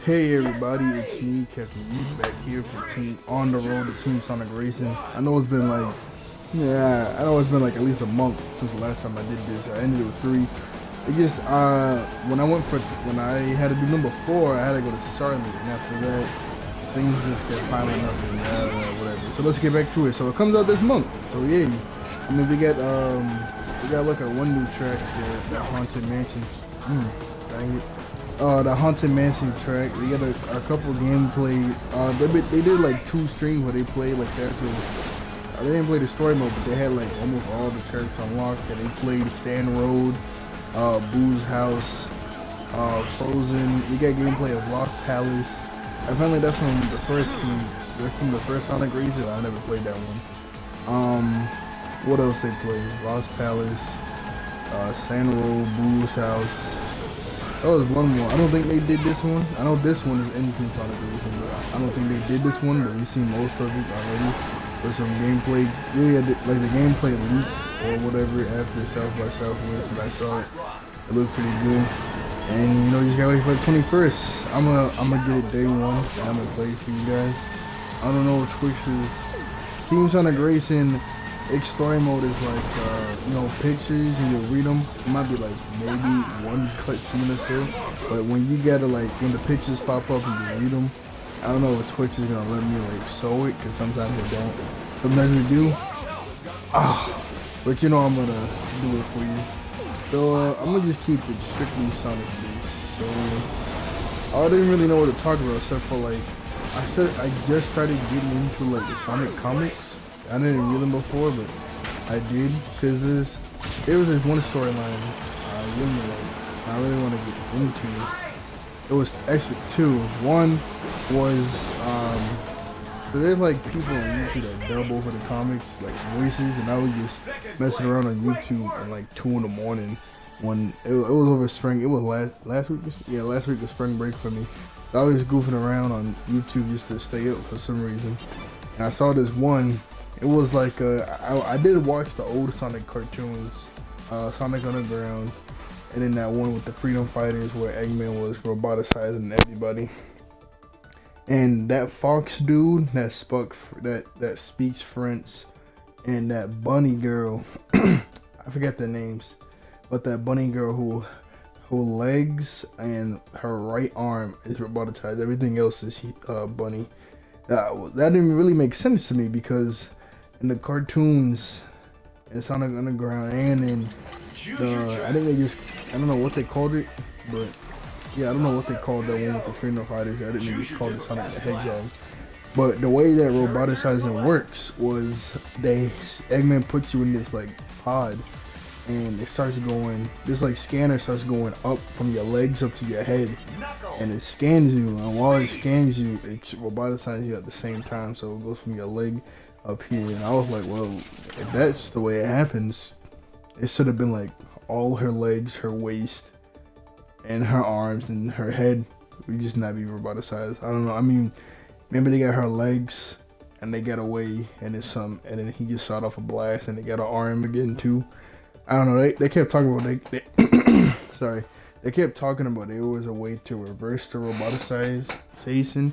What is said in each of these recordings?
Hey everybody, it's me, Captain Youth, back here for Team On the Road to Team Sonic Racing. I know it's been like, I know it's been like at least a month since the last time I did this. I ended it with 3. It just, when I had to do number 4, I had to go to Charlotte, and after that, things just get piling up and whatever. So let's get back to it. So it comes out this month. So yeah, I mean we got like one new track, the Haunted Mansion. Dang it. The Haunted Mansion track. They got a couple gameplay. They did like 2 streams where they played like that. They didn't play the story mode, but they had like almost all the tracks unlocked. And they played Sand Road, Boo's House, Frozen. We got gameplay of Lost Palace. Apparently that's from the first team. They're from the first Sonic Racing. I never played that one. What else they played? Lost Palace, Sand Road, Boo's House. Oh, there's one more. I don't think they did this one. I know this one is in Team Sonic Racing, but I don't think they did this one, but we've seen most of it already. There's some gameplay, really like the gameplay leak or whatever after South by Southwest, and I saw it. It looked pretty good. And you know, you just gotta wait for the 21st. I'm gonna get it day 1, and I'm gonna play it for you guys. I don't know what Twix's Team Sonic Racing. Story mode is like, pictures, and you'll read them. It might be like maybe one cutscene or so, but when you gotta like, when the pictures pop up and you read them, I don't know if Twitch is gonna let me like show it, because sometimes they don't. Sometimes they do. But you know I'm gonna do it for you. So I'm gonna just keep it strictly Sonic based. So I didn't really know what to talk about except for like, I just started getting into like the Sonic comics. I didn't read them before, but I did, because there was this one storyline I really want to get into. It was actually 2. One was, so there's like people on YouTube that dub over the comics, like voices, and I was just messing around on YouTube at like 2 in the morning when it was over spring. It was last week? Yeah, last week was spring break for me. So I was just goofing around on YouTube just to stay up for some reason. And I saw this one. It was like, I did watch the old Sonic cartoons, Sonic Underground, and then that one with the Freedom Fighters where Eggman was roboticizing everybody. And that Fox dude that speaks French, and that bunny girl, I forget their names, but that bunny girl who legs and her right arm is roboticized. Everything else is bunny. That didn't really make sense to me, because in the cartoons in Sonic Underground and in I think I don't know what they called it, but yeah, I don't know what they called that one with the Freedom Fighters. I didn't just call it Sonic the Hedgehog. But the way that roboticizing works was Eggman puts you in this like pod, and it starts going, this like scanner starts going up from your legs up to your head, and it scans you, and while it scans you, it roboticizes you at the same time, so it goes from your leg up here. And I was like, well, if that's the way it happens, it should have been like all her legs, her waist, and her arms and her head would just not be roboticized. I don't know. I mean, maybe they got her legs and they got away, and and then he just shot off a blast and they got her arm again too. I don't know. They kept talking about sorry. They kept talking about there was a way to reverse the roboticization.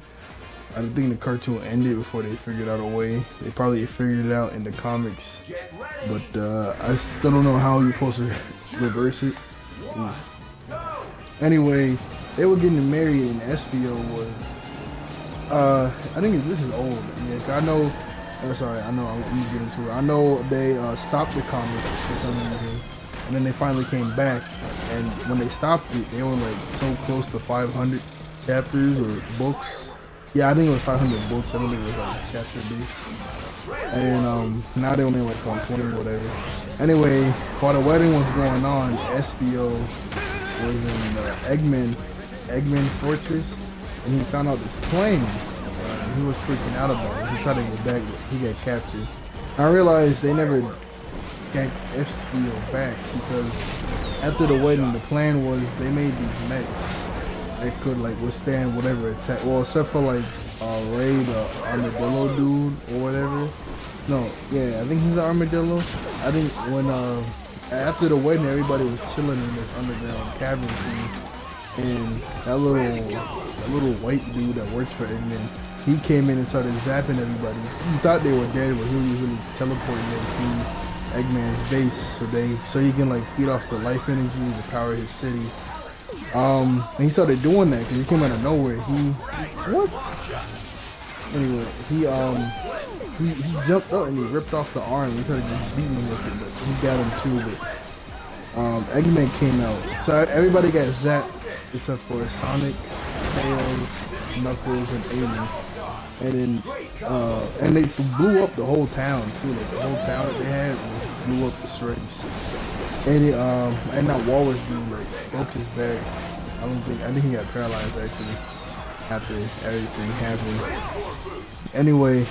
I don't think the cartoon ended before they figured out a way. They probably figured it out in the comics, but I still don't know how you're supposed to reverse it. Anyway, they were getting married, and SBO was, I think this is old. Yeah, I know. I know. I'm gonna get into it. I know they stopped the comics for some reason, and then they finally came back. And when they stopped it, they were like so close to 500 chapters or books. Yeah, I think it was 500 books. I don't think it was like chapter based. And now they only like 120 or whatever. Anyway, while the wedding was going on, SBO was in Eggman Fortress, and he found out this plane. He was freaking out about it. He tried to get back, but he got captured. I realized they never got SBO back, because after the wedding, the plan was they made these mechs that could like withstand whatever attack. Well, except for like Ray, the armadillo dude or whatever. No, yeah, I think he's an armadillo. I think when after the wedding, everybody was chilling in this underground cabin thing, and that little white dude that works for Eggman, he came in and started zapping everybody. He thought they were dead, but he was really teleporting them to Eggman's base, so he can like feed off the life energy to power his city. And he started doing that because he came out of nowhere. Anyway, he jumped up and he ripped off the arm. He started just beating him with it, but he got him too. But Eggman came out, so everybody got zapped except for Sonic, Tails, Knuckles, and Amy. And then and they blew up the whole town too. Like the whole town that they had blew up the shreds. And that Walrus dude like broke his back. I think he got paralyzed actually after everything happened. Anyway,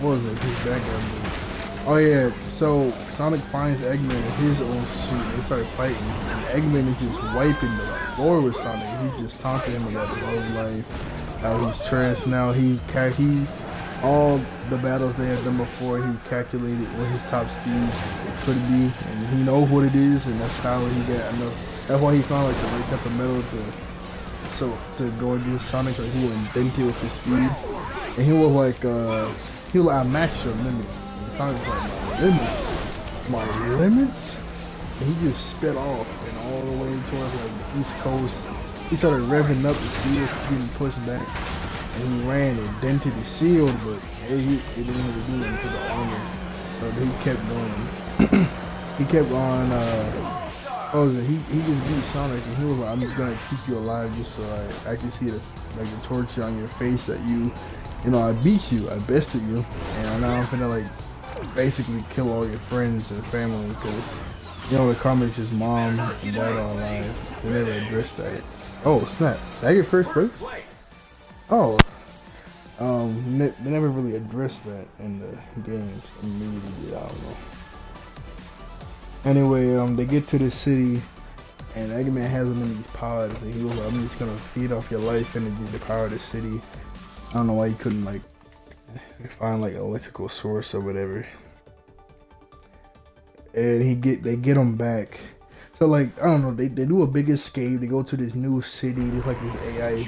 what was it? His back got moved. Oh yeah, so Sonic finds Eggman in his own suit. They start fighting. And Eggman is just wiping the floor with Sonic. He just taunted him about his whole life. How he's trash now. All the battles they had done before, he calculated what his top speed could be, and he knows what it is, and that's how he got enough. That's why he found like the right type of metal to go against Sonic, like he was invented with his speed, and he was like I maxed your limit. And Sonic was like my limits, and he just sped off and all the way towards like the East Coast. He started revving up the shield, getting pushed back. And he ran and dented the shield, but it didn't really do anything to the armor. So he kept going. He kept on, he just beat Sonic and he was like, I'm just gonna keep you alive just so I can see the torture on your face that I beat you, I bested you. And now I'm finna like basically kill all your friends and family because, the comics is mom and dad are alive. They never addressed that. Oh snap, did I get first place? Oh, they never really addressed that in the games. Maybe they did, I don't know. Anyway, they get to the city, and Eggman has them in these pods, and he was like, I'm just gonna feed off your life energy to power the city. I don't know why he couldn't, like, find, like, an electrical source or whatever. And they get him back. So like, I don't know, they do a big escape, they go to this new city, there's like this AI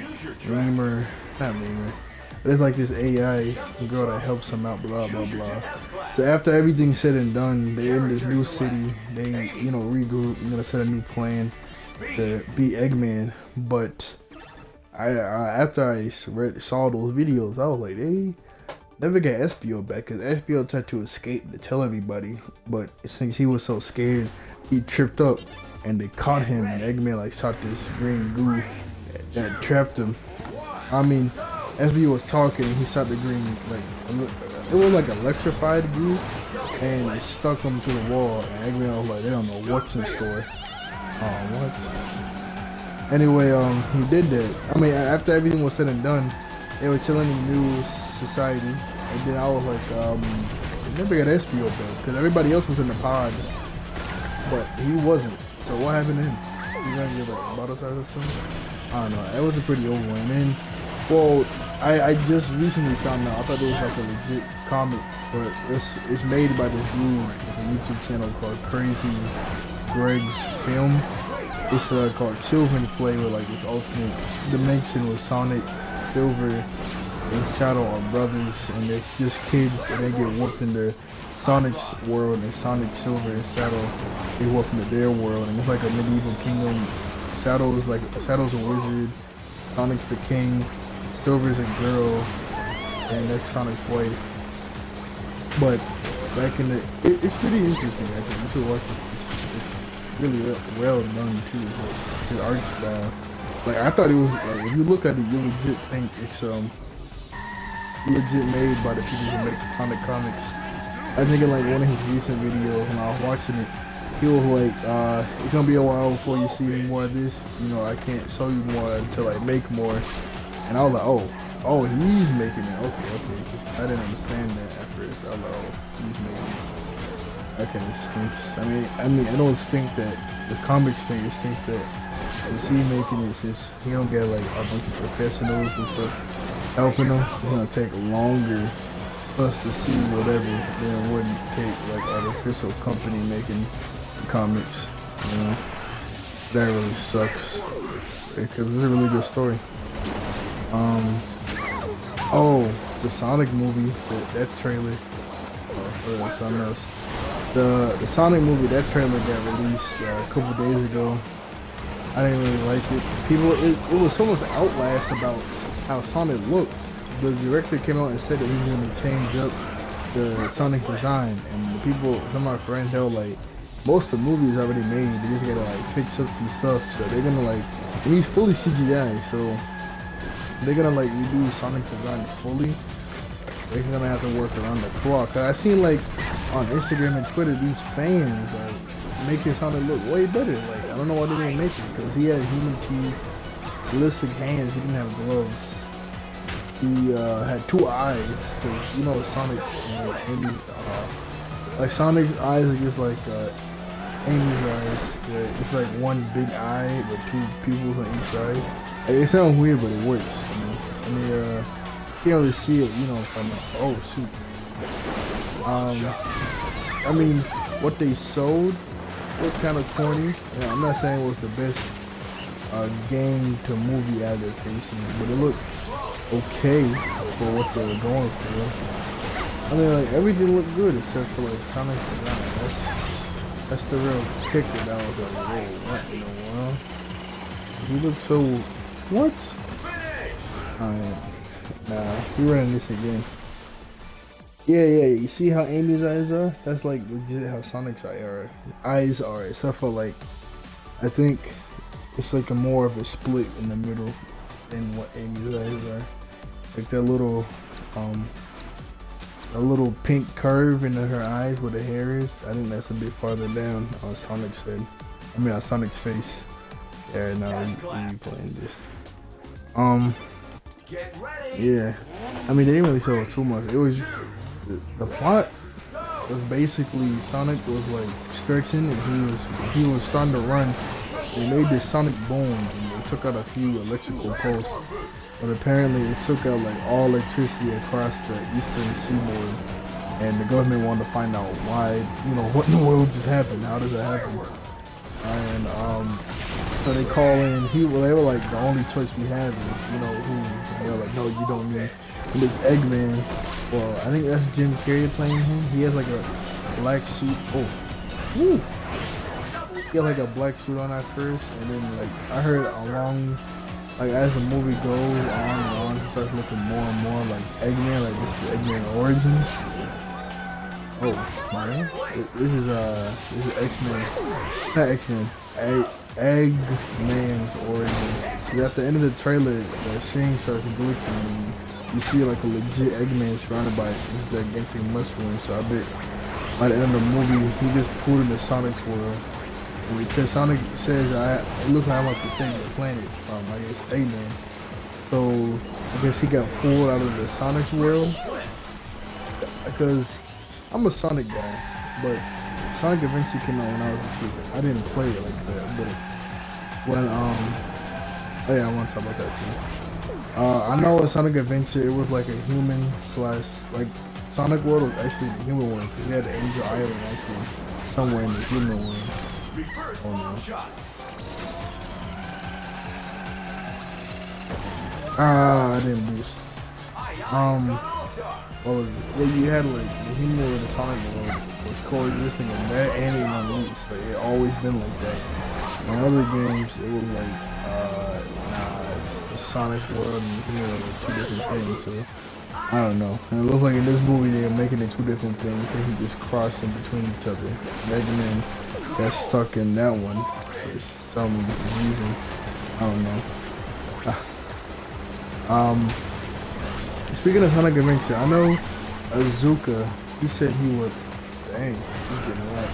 Reamer, not Reamer, but there's like this AI girl that helps them out, blah blah blah. So after everything's said and done, they're in this new city, they regroup, set a new plan to beat Eggman. But after I saw those videos, I was like, they never got Espio back, because Espio tried to escape to tell everybody, but since he was so scared, he tripped up and they caught him, and Eggman like shot this green goo that trapped him. I mean, Espio was talking and he shot the green, like, it was like electrified goo, and it stuck him to the wall, and Eggman was like, they don't know what's in store. Oh, what? Anyway, he did that. I mean, after everything was said and done, they were chilling in the new society, and then I was like, never got Espio back, because everybody else was in the pod, but he wasn't. So what happened to him? He gonna get like bottle size or something? I don't know. It was a pretty old one. And then, well, I just recently found out. I thought it was like a legit comic, but it's made by this dude with a YouTube channel called Crazy Greg's Film. It's called Children Play, with like this alternate dimension with Sonic, Silver, and Shadow are brothers, and they're just kids, and they get whooped in their Sonic's world, and Sonic, Silver, and Shadow, they walk into their world, and it's like a medieval kingdom. Shadow's a wizard, Sonic's the king, Silver's a girl, and that's Sonic's wife. But back in the, it's pretty interesting actually. You should watch it. It's really well done too. Like, his art style. Like I thought it was. Like, if you look at it, you legit think it's legit made by the people who make the Sonic comics. I think in like one of his recent videos when I was watching it, he was like, it's gonna be a while before you see more of this. I can't show you more until I make more. And I was like, oh, he's making it. Okay. I didn't understand that at first. I was like, oh, he's making it. Okay, it stinks. I mean, I don't think that the comics thing. It stinks that is he making it since he don't get like a bunch of professionals and stuff helping him. It's gonna take longer for us to see whatever than it wouldn't take like an official company making comics. That really sucks because it's a really good story. Oh, the Sonic movie, that trailer, or something else. The Sonic movie, that trailer got released a couple days ago. I didn't really like it. It was so much outlast about how Sonic looked. The director came out and said that he was going to change up the Sonic design, and the people, some of my friends, they were like, most of the movies already made, they just gotta like fix up some stuff, so they're gonna like, and he's fully CGI, so they're gonna like redo Sonic design fully. They're gonna have to work around the clock. Cause I seen like on Instagram and Twitter, these fans like making Sonic look way better. Like I don't know why they didn't make it, because he had human teeth, realistic hands, he didn't have gloves. He had two eyes, cause you know Sonic like Sonic's eyes are just like Amy's eyes. Yeah, it's like one big eye with two pupils on each side. Like, it sounds weird, but it works. I mean, you can't really see it, you know, from oh shoot. I mean, what they sold was kind of corny. Yeah, I'm not saying it was the best game to movie adaptation, but it looked okay for what they were going for. I mean, like everything looked good except for like Sonic design. That's the real kicker. That was like, whoa, what in the world? He looked so what? Alright, nah, we running this again. Yeah, you see how Amy's eyes are? That's like legit how Sonic's eyes are, except for like, I think it's like a more of a split in the middle than what Amy's eyes are. Like that little, a little pink curve in her eyes where the hair is. I think that's a bit farther down on Sonic's head. I mean on Sonic's face. Yeah, now we playing this. Yeah. I mean they didn't really show too much. It was the plot was basically Sonic was like stretching and he was starting to run. They made this Sonic boom and they took out a few electrical posts. But apparently it took out like all electricity across the eastern seaboard, and the government wanted to find out why, you know, what in the world just happened, how did it happen? And so they call in, they were like, the only choice we have is, you know, who? And they're like, no, you don't need. And this Eggman, well, I think that's Jim Carrey playing him. He has like a black suit. Oh, woo! He had like a black suit on at first, and then like I heard along. Like as the movie goes on and on, it starts looking more and more like Eggman, like this is Eggman Origins. Oh man, this is X-Men, not X-Men, Eggman's Origins. See, at the end of the trailer, the screen starts glitching and you see like a legit Eggman surrounded by this gigantic mushroom. So I bet by the end of the movie, he just pulled into Sonic's world. Because Sonic says it looks like I'm about to save the planet from I guess Eggman. So I guess he got pulled out of the Sonic's world. Because I'm a Sonic guy, but Sonic Adventure came out when I was a kid. I didn't play it like that, but when oh yeah, I want to talk about that too. I know in Sonic Adventure it was like a human slash like Sonic World was actually the human one because we had the Angel Island actually somewhere in the human world. Oh no. I didn't boost. What was it? Yeah, you had like the human world and the Sonic world was coexisting in that and in Unleashed. Like it always been like that. In other games it was like the Sonic world and the human world were two different things, so I don't know. And it looks like in this movie they're making it two different things. They can just cross in between each other. Mega Man got stuck in that one. It's some confusing. I don't know. Speaking of Sonic Adventure, I know Azuka, he said he would, dang, he's getting wet.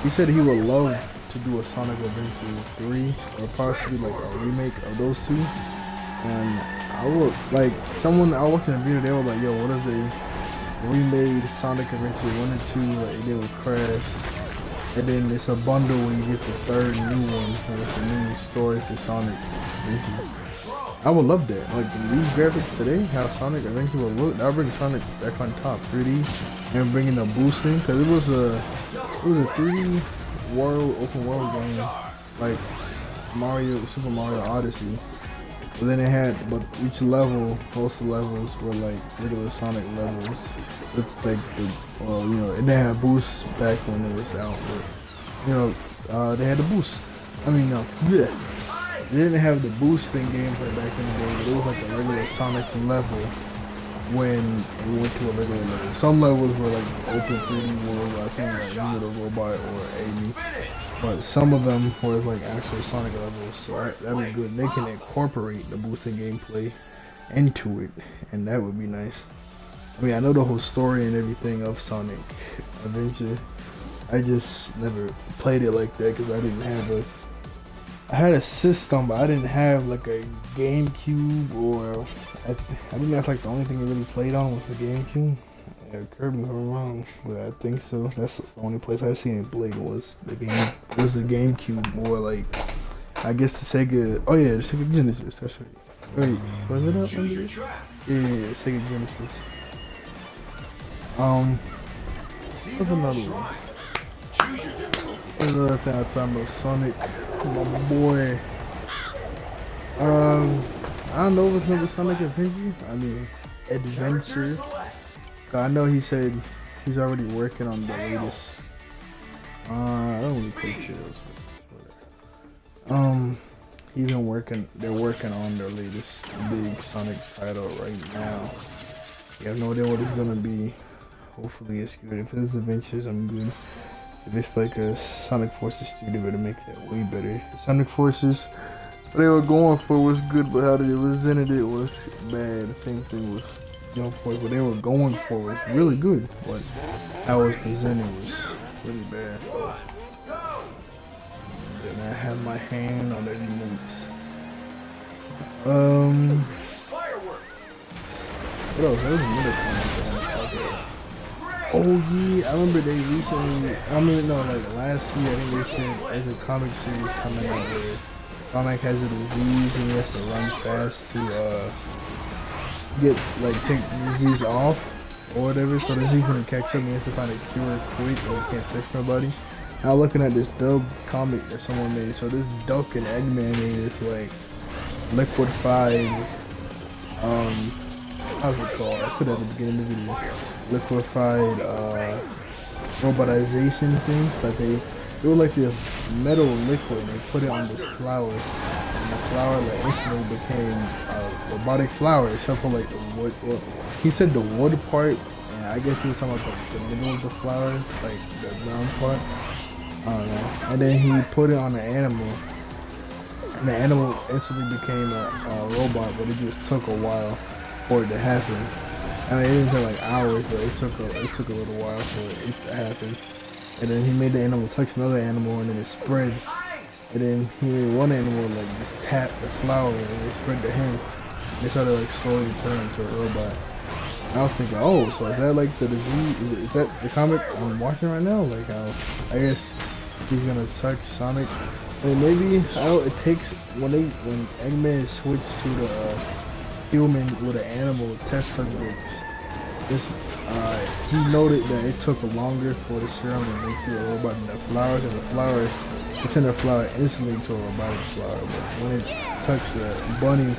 He said he would love to do a Sonic Adventure 3 or possibly like a remake of those two. And I would, like, I watched a video, they were like, yo, what if they remade Sonic Adventure 1 and 2 like they did with Crash? And then it's a bundle when you get the third new one with the new story for Sonic Adventure. I would love that. Like these graphics today, how Sonic Adventure will look, that would bring Sonic back on top, 3D, and bringing the boosting, cause it was a 3D world, open world game. Like Super Mario Odyssey. But then it had, but each level, most of the levels were like regular Sonic levels. With like the, well, you know, it didn't have boosts back when it was out, but you know, they had the boost. I mean, no, yeah. They didn't have the boosting gameplay back in the day, but it was like a regular Sonic level when we went to a regular level. Some levels were like open 3D world, I think like you were the robot or Amy. But some of them were like actual Sonic levels, so that'd be good. They can incorporate the boosting gameplay into it, and that would be nice. I mean, I know the whole story and everything of Sonic Adventure. I just never played it like that because I didn't have a. I had a system, but I didn't have like a GameCube, or I think that's like the only thing I really played on was the GameCube. Yeah, correct me if I'm wrong, but I think so. That's the only place I seen it played was the game. It was the GameCube, or like I guess the Sega. Oh yeah, the Sega Genesis. That's right. Wait, was it up under this? Yeah, Sega Genesis. What's another one? What's another thing I'm talking about? Sonic, my boy. I don't know if it's gonna be Sonic Adventure. I mean, Adventure. I know he said he's already working on the latest. I don't really play Cheetos. He's been working. They're working on their latest big Sonic title right now. You have no idea what it's gonna be. Hopefully it's good. If it's Adventures, I'm good. If it's like a Sonic Forces studio, better make that way better. Sonic Forces, what they were going for was good, but how they presented it was bad. The same thing with Jump Force. What they were going for was really good, but how it was presented was really bad. And I have my hand on the remote. What else? There was another comment. Oh yeah, I remember they recently, like last year, I think they said there's a comic series coming out where Sonic has a disease and he has to run fast to take the disease off or whatever, so that he can catch up and he has to find a cure quick or he can't fix nobody. Now looking at this dub comic that someone made, so this Duck and Eggman made this like liquefied, how's it called? I said at the beginning of the video. Liquefied robotization things, but they were like this metal liquid and they put it on this flower, and the flower like instantly became a robotic flower except for like the wood. Well, he said the wood part, and I guess he was talking about the middle of the flower, like the brown part. I don't know. And then he put it on an animal, and the animal instantly became a robot, but it just took a while for it to happen. I mean, it didn't take like hours, but it took a little while for it to happen. And then he made the animal touch another animal, and then it spread. And then he made one animal like just tap the flower, and it spread to him. They started like slowly turning into a robot. I was thinking, oh, so is that like the disease? Is that the comic I'm watching right now? Like how I guess he's gonna touch Sonic. And maybe it takes when Eggman switched to the human with an animal test subjects. He noted that it took longer for the serum to make you a robot than the flowers, and the flowers turned the flower instantly into a robotic flower. But when it touched the bunny,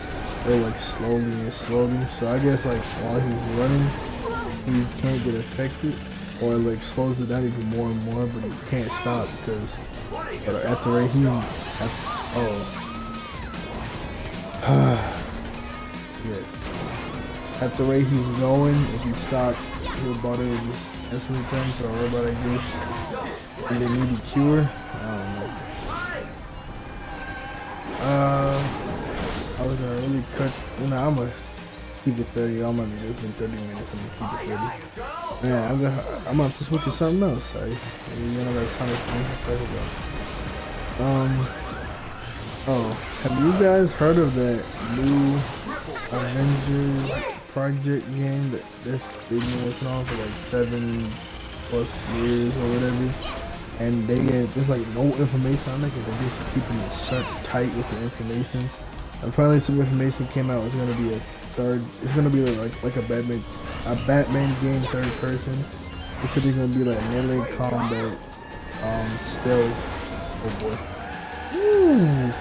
it like slowly and slowly. So I guess like while he's running, he can't get affected, or it like slows it down even more and more. But he can't stop because at the rate at the rate he's going, if you stop, your body will just instantly turn to a robot like this. And they need a cure. I don't know. I was gonna really cut. I'm gonna keep it 30. I'm gonna do this in 30 minutes. I'm gonna keep it 30. Man, I'm gonna have to switch to something else. Sorry. You know that kind of thing. Have you guys heard of that new Avengers project game that they've been working on for like 7+ years or whatever? And there's like no information on it because they're just keeping it shut tight with the information. Apparently some information came out. It's gonna be it's gonna be like a Batman game, third person. They said it's gonna be like melee combat, stealth. Oh boy. Ooh.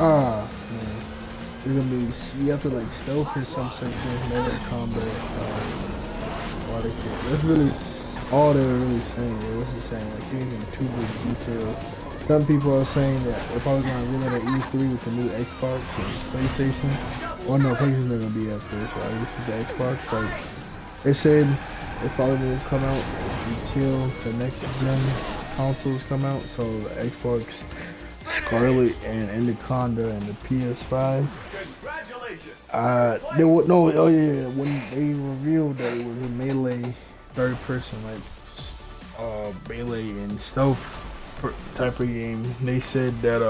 Ah, man. It's gonna be, you have to like stealth in some sections, never combat, all that shit. That's really all they're really saying. They're just saying, like, giving them too big detail. Some people are saying that they're probably gonna run at E3 with the new Xbox and PlayStation. Well, no, PlayStation's not gonna be after, so I guess with the Xbox. Like, they said it probably won't come out until the next gen consoles come out. So the Xbox Scarlet and Anaconda and the PS5. They would no. Oh yeah, when they revealed that it was a melee third person, like melee and stealth type of game, they said that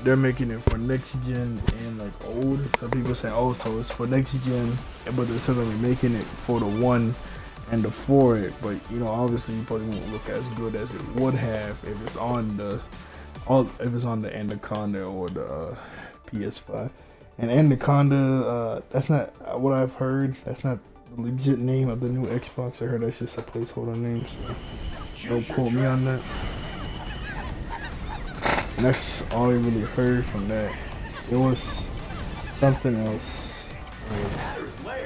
they're making it for next gen and like old. Some people say, oh, so it's for next gen, but they're still gonna be making it for the 1 and the 4. But you know, obviously, you probably won't look as good as it would have if it's on the Anaconda or the PS5. And Anaconda, that's not what I've heard. That's not the legit name of the new Xbox. I heard that's just a placeholder name, so don't quote me on that. And that's all I really heard from that. It was something else.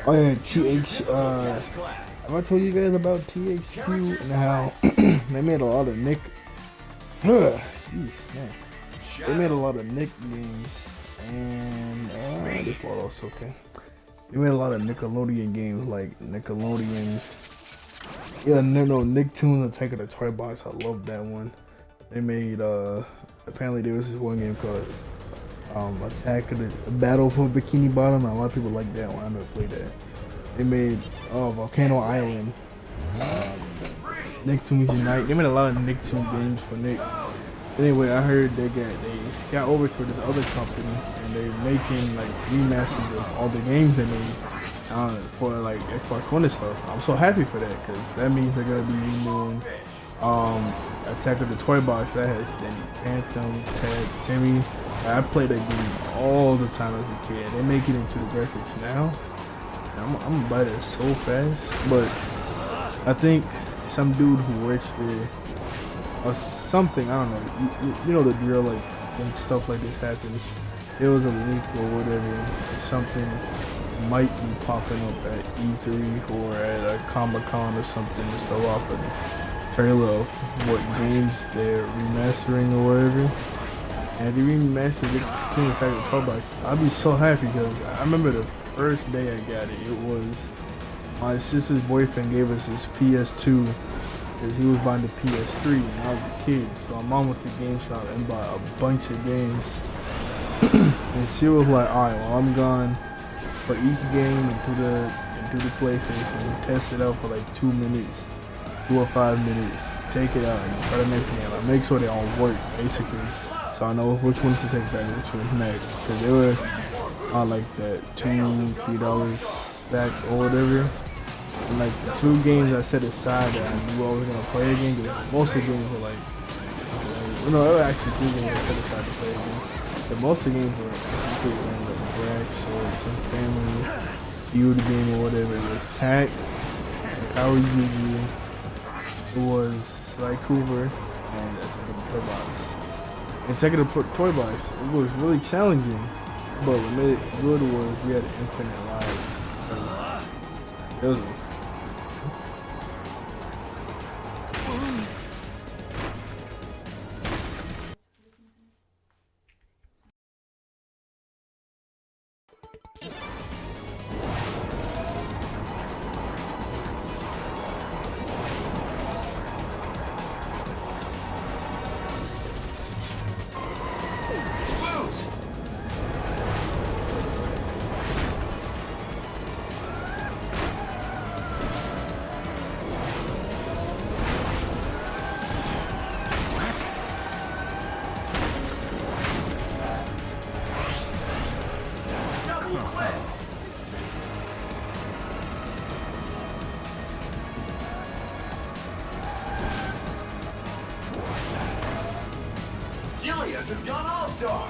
Oh yeah, have I told you guys about THQ and how they made a lot of jeez, man. They made a lot of Nick games, and this ball also okay. They made a lot of Nickelodeon games, like Nickelodeon. Yeah, no, Nicktoons Attack of the Toy Box. I love that one. They made apparently there was this one game called Attack of the Battle for Bikini Bottom. A lot of people like that one. I never played that. They made Volcano Island, Nicktoons Unite. They made a lot of Nicktoon games for Nick. Anyway, I heard they got over to this other company and they're making like remasters of all the games they made for like Xbox One and stuff. I'm so happy for that because that means they're gonna be renewing Attack of the Toy Box. That has Danny Phantom, Ted, Timmy. I played that game all the time as a kid. They make it into the graphics now. I'm gonna buy that so fast, but I think some dude who works there or something, I don't know, you know the drill, like when stuff like this happens, there was a leak or whatever, something might be popping up at E3 or at a Comic-Con or something to show off a trailer of what games they're remastering or whatever. And if they remastered it to the Attack of the Toy Box, I'd be so happy because I remember the first day I got it, it was my sister's boyfriend gave us his PS2 because he was buying the PS3 and I was a kid. So my mom went to GameStop and bought a bunch of games. And she was like, alright, well I'm gone for each game into the PlayStation, test it out for like 2 minutes, 2 or 5 minutes, take it out and try to make it, like, make sure they all work basically. So I know which ones to take back and which ones next. Because they were like that $2-3 stack or whatever. And like the 2 games I set aside that I knew I was gonna play again, because most of the games were like no, there were actually 3 games I set aside to play again. But most of the games were actually like Brax or some family feud game or whatever. It was Tack, Power Yugi, it was Sly Cooper, and Attack of the Toy Box. And Attack of the Toy Box, it was really challenging, but what made it good was we had infinite lives. It was Julius has gone all-star!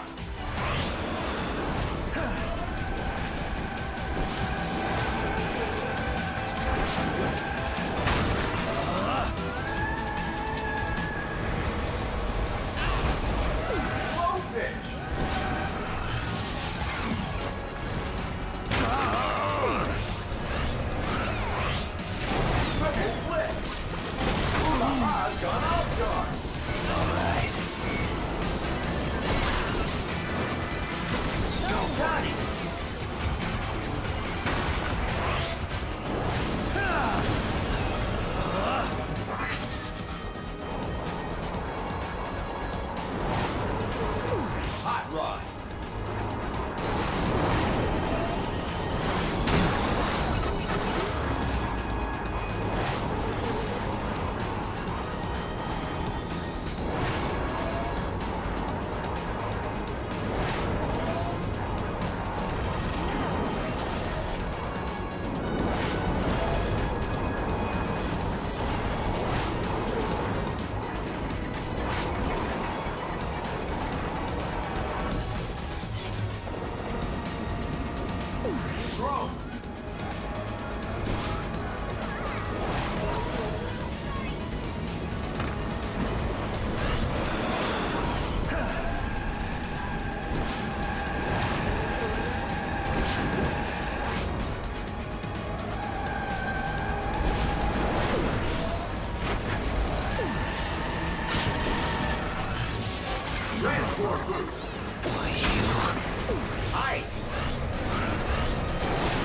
drone. Transport boost. Ice.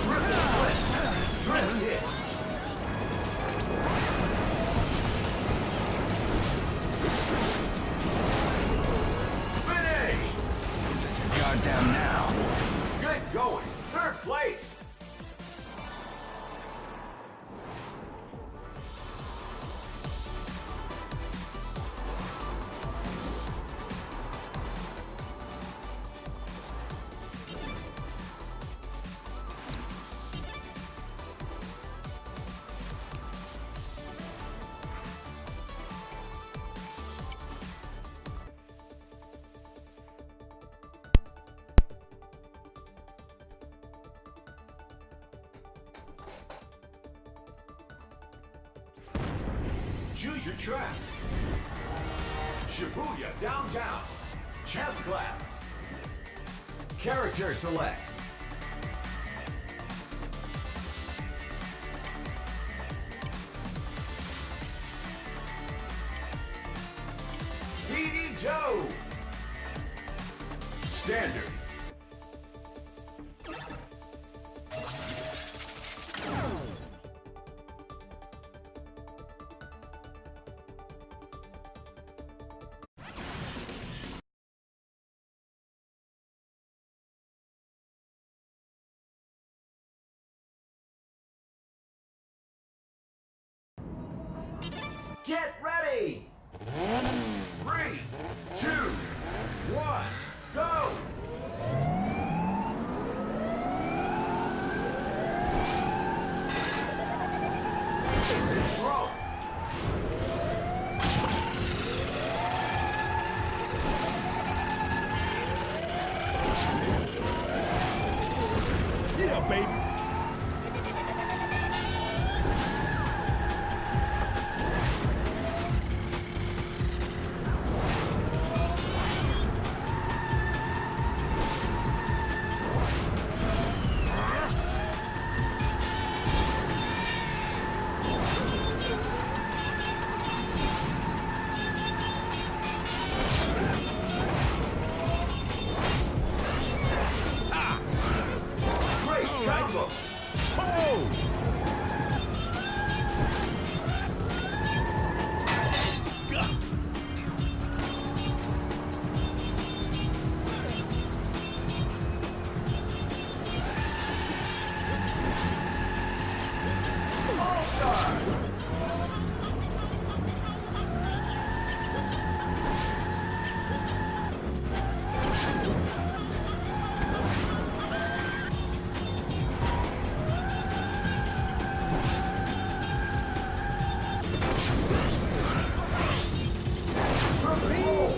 Triple flip. Drift hit. Finish. Let your guard down now. Good going. Third place. Choose your track. Shibuya Downtown. Chess class. Character select. PD Joe. Standard. Get ready! 3, 2, 1, go! Control! Yeah, baby. Great combo! All-Star! Triple!